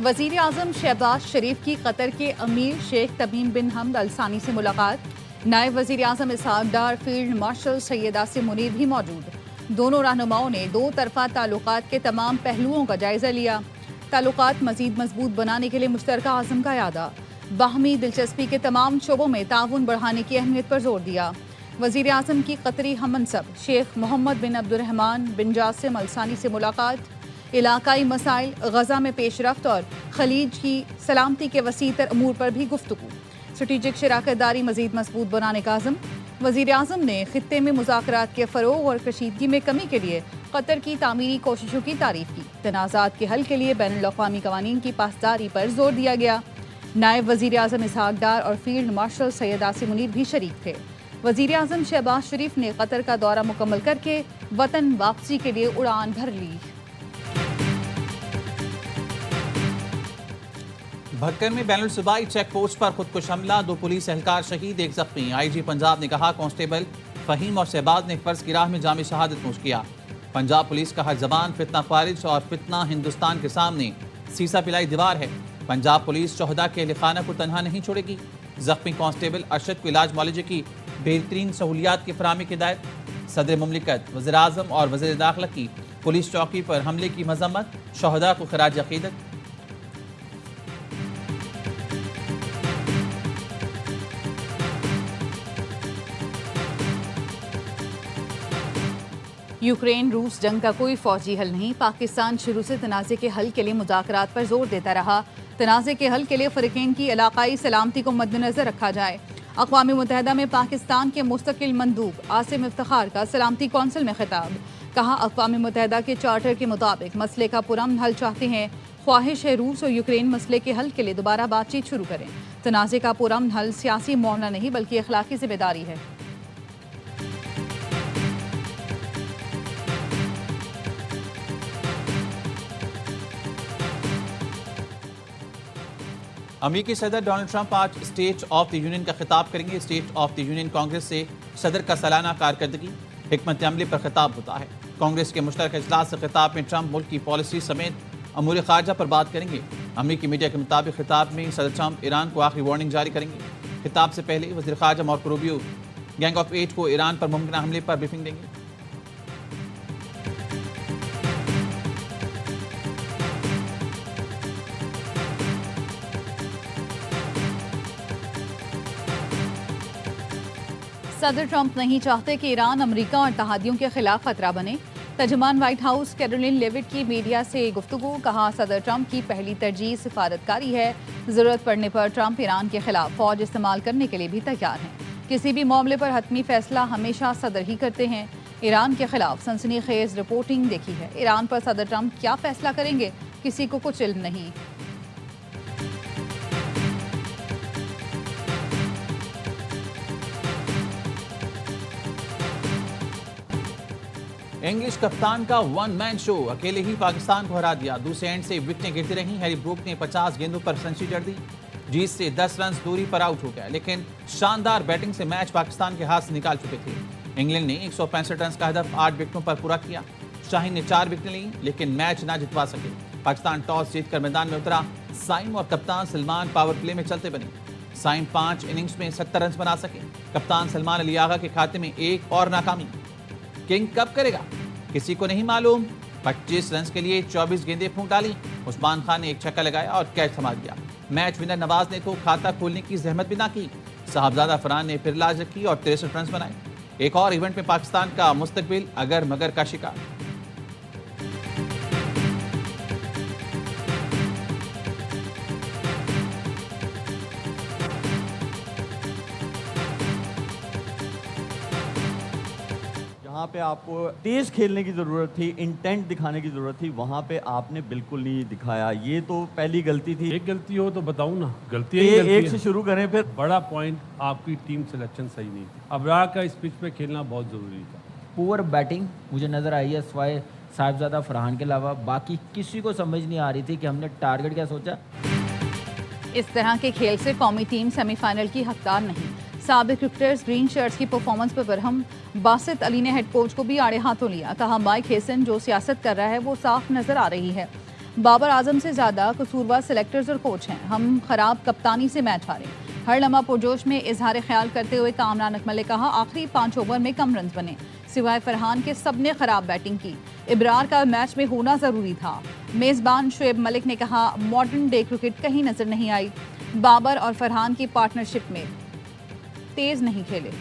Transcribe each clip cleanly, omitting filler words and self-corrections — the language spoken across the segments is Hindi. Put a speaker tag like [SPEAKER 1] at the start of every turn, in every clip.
[SPEAKER 1] वजीर आजम शहबाज शरीफ की कतर के अमीर शेख तमीम बिन हमद अल सानी से मुलाकात। नायब वजीर आजम इसहाक डार, फील्ड मार्शल सैयद आसिम मुनीर भी मौजूद। दोनों रहनुमाओं ने दो तरफा ताल्लुकात के तमाम पहलुओं का जायजा लिया। ताल्लुकात मजीद मजबूत बनाने के लिए मुश्तरका आज़म का यादा। बाहमी दिलचस्पी के तमाम शोबों में ताउन बढ़ाने की अहमियत पर जोर दिया। वजीर आजम की कतरी हमनसब शेख मोहम्मद बिन अब्दुर्रहमान बिन जासिम अल सानी से मुलाकात। इलाकाई मसाइल, गजा में पेशरफ्त और खलीज की सलामती के वसीतर अमूर पर भी गुफ्तगू। स्ट्रेटेजिक शराकतदारी मजीद मजबूत बनाने का आज़म। वजीर आजम ने खित्ते में मुज़ाकरात के फ़रोग और कशीदगी में कमी के लिए कतर की तामीरी कोशिशों की तारीफ की। तनाज़ात के हल के लिए बैनुल-अक़वामी क़वानीन की पासदारी पर जोर दिया गया। नायब वजीर आजम इसहाक डार और फील्ड मार्शल सैयद आसिम मुनीर भी शरीक थे। वजीर आजम शहबाज शरीफ ने कतर का दौरा मुकम्मल करके वतन वापसी के लिए उड़ान भर ली।
[SPEAKER 2] भक्कर में बैनुल सूबाई चेक पोस्ट पर खुदकुश हमला, 2 पुलिस एहलकार शहीद, 1 जख्मी। आईजी पंजाब ने कहा कांस्टेबल फहीम और शहबाज ने फर्ज की राह में जाम शहादत नोश किया। पंजाब पुलिस का हर जबान फितना खारिज और फितना हिंदुस्तान के सामने सीसा पिलाई दीवार है। पंजाब पुलिस शोहदा के अहलखाना को तनहा नहीं छोड़ेगी। जख्मी कांस्टेबल अरशद को इलाज मुआलजे की बेहतरीन सहूलियात की फराहमी की हिदायत। सदर मुमलिकत, वज़ीर आज़म और वज़ीर दाखिला की पुलिस चौकी पर हमले की मजम्मत, शोहदा को खराज अकीदत।
[SPEAKER 1] यूक्रेन रूस जंग का कोई फौजी हल नहीं। पाकिस्तान शुरू से तनाज़े के हल के लिए मुज़ाकरात पर जोर देता रहा। तनाज़े के हल के लिए फ़रीक़ैन की इलाकाई सलामती को मद्देनज़र रखा जाए। अक़वाम मुत्तहिदा में पाकिस्तान के मुस्तकिल मंदूब आसिम इफ्तिखार का सलामती कौंसिल में खिताब। कहा, अक़वाम मुत्तहिदा के चार्टर के मुताबिक मसले का पुरअमन हल चाहते हैं। ख्वाहिश है रूस और यूक्रेन मसले के हल के लिए दोबारा बातचीत शुरू करें। तनाज़े का पुरअमन हल सियासी मामला नहीं बल्कि अखलाकी जिम्मेदारी है।
[SPEAKER 2] अमेरिकी सदर डोनाल्ड ट्रंप आज स्टेट ऑफ द यूनियन का खिताब करेंगे। State of the union Congress से सदर का सालाना कारकर्दगी, हिकमत अमली पर खिताब होता है। कांग्रेस के मुश्तरका इजलास से खिताब में ट्रंप मुल्क की पॉलिसी समेत अमूर खारजा पर बात करेंगे। अमेरिकी मीडिया के मुताबिक खिताब में सदर ट्रंप ईरान को आखिरी वार्निंग जारी करेंगे। खिताब से पहले वज़ीर ख़ारजा मार्को रूबियो गैंग ऑफ 8 को ईरान पर मुमकिन हमले पर ब्रीफिंग देंगे।
[SPEAKER 1] सदर ट्रंप नहीं चाहते कि ईरान अमेरिका और तहादियों के खिलाफ खतरा बने। तर्जुमान व्हाइट हाउस कैरोलिन लेविट की मीडिया से गुफ्तगू। कहा, सदर ट्रंप की पहली तरजीह सिफारतकारी है। ज़रूरत पड़ने पर ट्रंप ईरान के खिलाफ फौज इस्तेमाल करने के लिए भी तैयार हैं। किसी भी मामले पर हतमी फैसला हमेशा सदर ही करते हैं। ईरान के खिलाफ सनसनीखेज रिपोर्टिंग देखी है। ईरान पर सदर ट्रंप क्या फैसला करेंगे किसी को कुछ इल्म नहीं।
[SPEAKER 2] इंग्लिश कप्तान का वन मैन शो, अकेले ही पाकिस्तान को हरा दिया। दूसरे एंड से विकेटें गिरती रहीं। हैरी ब्रूक ने 50 गेंदों पर सेंचुरी जड़ दी। जीत से 10 रन दूरी पर आउट हो गया, लेकिन शानदार बैटिंग से मैच पाकिस्तान के हाथ से निकाल चुके थे। इंग्लैंड ने 165 रन का हदफ 8 विकेटों पर पूरा किया। शाहीन ने 4 विकेटें ली, लेकिन मैच ना जितवा सके। पाकिस्तान टॉस जीतकर मैदान में उतरा। साइम और कप्तान सलमान पावर प्ले में चलते बने। साइम 5 इनिंग्स में 70 रन बना सके। कप्तान सलमान अली आगा के खाते में एक और नाकामी। किंग कब करेगा किसी को नहीं मालूम। 25 रन के लिए 24 गेंदें फूंक डाली। उस्मान खान ने एक छक्का लगाया और कैच थमा दिया। मैच विनर नवाज ने तो खाता खोलने की जहमत भी ना की। साहबजादा फरहान ने फिर लाज रखी और 63 रन बनाए। एक और इवेंट में पाकिस्तान का मुस्तकबिल अगर मगर का शिकार।
[SPEAKER 3] जहाँ पे आपको तेज खेलने की ज़रूरत थी, इंटेंट दिखाने की ज़रूरत थी, वहाँ पे आपने बिल्कुल नहीं दिखाया। ये तो पहली गलती थी।
[SPEAKER 4] एक गलती हो तो बताऊं ना, गलती
[SPEAKER 3] एक से शुरू करें फिर।
[SPEAKER 4] बड़ा पॉइंट, आपकी टीम सिलेक्शन सही नहीं थी। अबरार का इस पिच पे खेलना बहुत ज़रूरी था।
[SPEAKER 5] पुअर बैटिंग मुझे नज़र आई है, स्वाय साहिबजादा फरहान के अलावा बाकी किसी को समझ नहीं आ रही थी कि हमने टारगेट क्या सोचा।
[SPEAKER 1] इस तरह के खेल से कौमी टीम सेमीफाइनल की हकदार नहीं। साबिक क्रिकेटर्स ग्रीन शर्ट्स की परफॉर्मेंस पर बरहम। बासित अली ने हेड कोच को भी आड़े हाथों लिया। कहा, माइक हेसन जो सियासत कर रहा है वो साफ नजर आ रही है। बाबर आजम से ज़्यादा कसूरवार सेलेक्टर्स और कोच हैं। हम खराब कप्तानी से मैच हारे। हर लम्हा पुरजोश में इजहार ख्याल करते हुए कामरान अकमल ने कहा, आखिरी 5 ओवर में कम रन बने, सिवाय फरहान के सबने खराब बैटिंग की। इब्रार का मैच में होना ज़रूरी था। मेज़बान शुएब मलिक ने कहा, मॉडर्न डे क्रिकेट कहीं नजर नहीं आई। बाबर और फरहान की पार्टनरशिप में तेज नहीं खेले।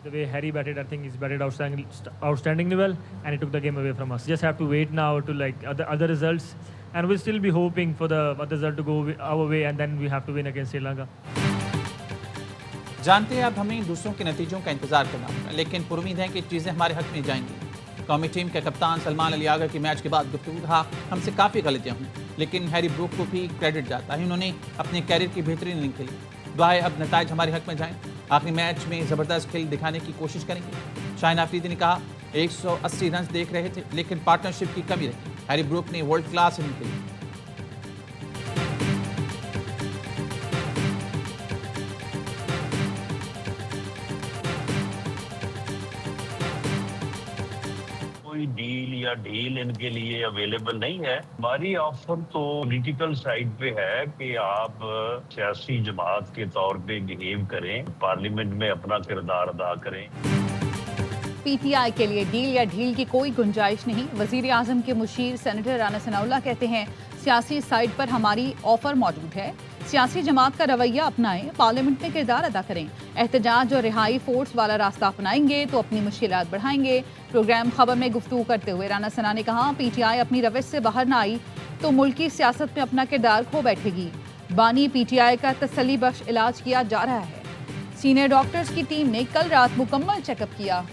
[SPEAKER 6] The way Harry batted, I think he's batted outstandingly well, and he took the game away from us. Just have to wait now to like other results, and we'll still be hoping for the result to go our way, and then we have to win against Sri Lanka.
[SPEAKER 2] जानते हैं अब हमें दूसरों के नतीजों का इंतजार करना होगा, लेकिन पुरुमीद है कि चीज़ें हमारे हक में जाएंगी। कौमी टीम के कप्तान सलमान अली आगर की मैच के बाद गुफ्तगू कहा, हमसे काफ़ी गलतियाँ हुई, लेकिन हैरी ब्रूक को भी क्रेडिट जाता है, उन्होंने अपने कैरियर की बेहतरीन इनिंग खेली। दुआ है अब नताइज हमारे हक में जाएं, आखिरी मैच में ज़बरदस्त खेल दिखाने की कोशिश करेंगे। शाहिन अफरीदी ने कहा, 180 रन देख रहे थे, लेकिन पार्टनरशिप की कमी रही। हैरी ब्रूक ने वर्ल्ड क्लास इनिंग खेली।
[SPEAKER 7] कोई डील या डील इनके लिए अवेलेबल नहीं है। हमारी ऑफर तो पॉलिटिकल साइड पे है कि आप सियासी जमात के तौर पे बिहेव करें, पार्लियामेंट में अपना किरदार अदा करें।
[SPEAKER 1] पीटीआई के लिए डील या ढील की कोई गुंजाइश नहीं। वजीर आजम के मुशीर सेनेटर राना सनाउल्लाह कहते हैं, सियासी साइड पर हमारी ऑफर मौजूद है, सियासी जमात का रवैया अपनाएं, पार्लियामेंट में किरदार अदा करें। एहतजाज और रिहाई फोर्स वाला रास्ता अपनाएंगे तो अपनी मुश्किलात बढ़ाएंगे। प्रोग्राम खबर में गुफ्तगू करते हुए राना सना ने कहा, पीटीआई अपनी रविश से बाहर ना आई तो मुल्क की सियासत में अपना किरदार खो बैठेगी। बानी पीटीआई का तसल्ली बख्श इलाज किया जा रहा है। सीनियर डॉक्टर्स की टीम ने कल रात मुकम्मल चेकअप किया।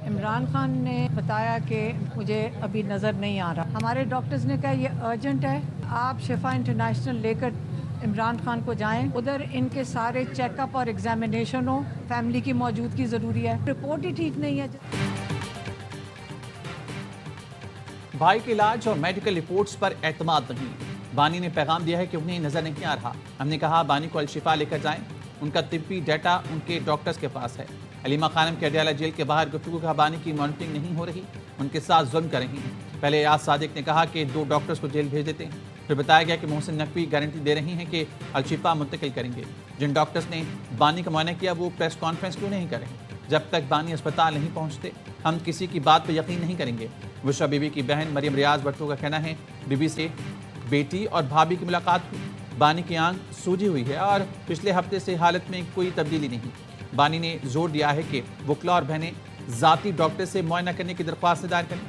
[SPEAKER 8] इमरान खान ने बताया कि मुझे अभी नज़र नहीं आ रहा। हमारे डॉक्टर्स ने कहा ये अर्जेंट है, आप शिफा इंटरनेशनल लेकर इमरान खान को जाएं, उधर इनके सारे चेकअप और एग्जामिनेशन हो, फैमिली की मौजूदगी ज़रूरी है, रिपोर्ट ही ठीक नहीं है।
[SPEAKER 2] भाई के इलाज और मेडिकल रिपोर्ट्स पर एतमाद नहीं। बानी ने पैगाम दिया है कि उन्हें नजर नहीं आ रहा। हमने कहा, बानी को अलशिफा लेकर जाएं, उनका तिब्बी डाटा उनके डॉक्टर्स के पास है। अलीमा खानम के अडियाला जेल के बाहर गुफ्तगू का बानी की मॉनिटरिंग नहीं हो रही, उनके साथ जुल्म कर रही हैं। पहले याद सादिक ने कहा कि 2 डॉक्टर्स को जेल भेज देते हैं, फिर बताया गया कि मोहसिन नकवी गारंटी दे रही हैं कि अलशिफा मुंतकिल करेंगे। जिन डॉक्टर्स ने बानी का मुआयना किया वो प्रेस कॉन्फ्रेंस क्यों नहीं करें? जब तक बानी अस्पताल नहीं पहुँचते हम किसी की बात पर यकीन नहीं करेंगे। बुशरा बीबी की बहन मरियम रियाज भट्टो का कहना है, बीबी से बेटी और भाभी की मुलाकात हुई, बानी की आंख सूजी हुई है और पिछले हफ्ते से हालत में कोई तब्दीली नहीं। बानी ने जोर दिया है कि वकला और बहनें जाती डॉक्टर से मुआयना करने की दरख्वास्त दायर करें।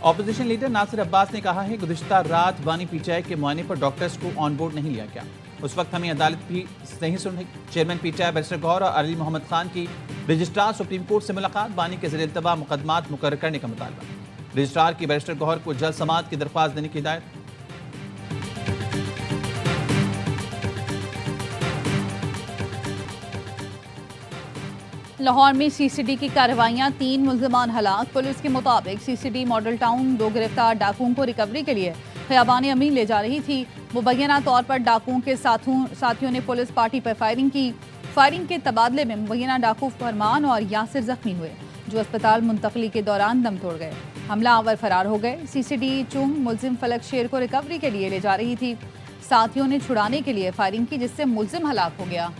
[SPEAKER 2] ऑपोजिशन लीडर नासिर अब्बास ने कहा है, गुज़िश्ता रात बानी पीटीआई के मुआयने पर डॉक्टर्स को ऑन बोर्ड नहीं लिया गया, उस वक्त हमें अदालत भी नहीं सुन रही। चेयरमैन पीटीआई बैरिस्टर गौहर और अली मोहम्मद खान की रजिस्ट्रार सुप्रीम कोर्ट से मुलाकात, बानी के ज़रिए इल्तवा मुकदमात मुकर्रर करने का मुतालबा। रजिस्ट्रार की बैरिस्टर गौहर को जल्द समाअत की दरख्वास्त देने की हिदायत।
[SPEAKER 1] लाहौर में सीसीडी की कार्रवाइयां, 3 मुल्ज़िमान हलाक। पुलिस के मुताबिक सीसीडी मॉडल टाउन 2 गिरफ्तार डाकुओं को रिकवरी के लिए खयाबान अमीन ले जा रही थी। मुबैना तौर पर डाकुओं के साथियों ने पुलिस पार्टी पर फायरिंग की। फायरिंग के तबादले में मुबैना डाकू फरमान और यासिर जख्मी हुए, जो अस्पताल मुंतकली के दौरान दम तोड़ गए। हमलावर फरार हो गए। सीसीडी चुंग मुल्जिम फलक शेर को रिकवरी के लिए ले जा रही थी। साथियों ने छुड़ाने के लिए फायरिंग की, जिससे मुल्जिम हलाक हो गया।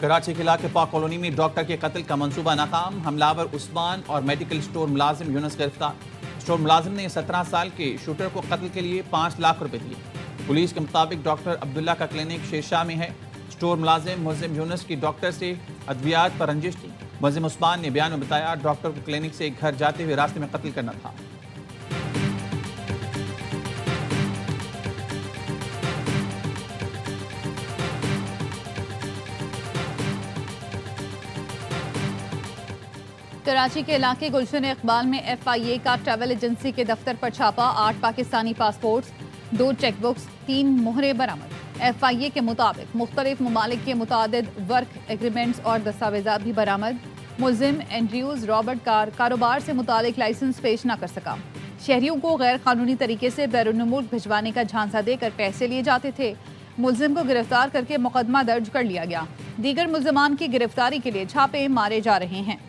[SPEAKER 2] कराची के इलाके पाक कॉलोनी में डॉक्टर के कत्ल का मंसूबा नाकाम। हमलावर उस्मान और मेडिकल स्टोर मुलाजिम यूनुस गिरफ्तार। स्टोर मुलाजिम ने 17 साल के शूटर को कत्ल के लिए 5 लाख रुपए दिए। पुलिस के मुताबिक डॉक्टर अब्दुल्ला का क्लिनिक शेरशाह में है। स्टोर मुलाजिम मुल्जिम यूनुस की डॉक्टर से अद्वियात पर रंजिश थी। मुल्जिम उस्मान ने बयान में बताया, डॉक्टर को क्लिनिक से घर जाते हुए रास्ते में कत्ल करना था।
[SPEAKER 1] कराची के इलाके गुलशन इकबाल में FIA का ट्रैवल एजेंसी के दफ्तर पर छापा। 8 पाकिस्तानी पासपोर्ट्स, 2 चेकबुक्स, 3 मोहरे बरामद। FIA के मुताबिक मुख्तलिफ ममालिक के मुतादिद वर्क एग्रीमेंट्स और दस्तावेजात भी बरामद। मुलजिम एंड्रयूज रॉबर्ट कारोबार से मुतालिक लाइसेंस पेश न कर सका। शहरियों को गैर कानूनी तरीके से बैरून मुल्क भिजवाने का झांसा देकर पैसे लिए जाते थे। मुलजिम को गिरफ्तार करके मुकदमा दर्ज कर लिया गया। दीगर मुलजमान की गिरफ्तारी के लिए छापे मारे जा रहे हैं।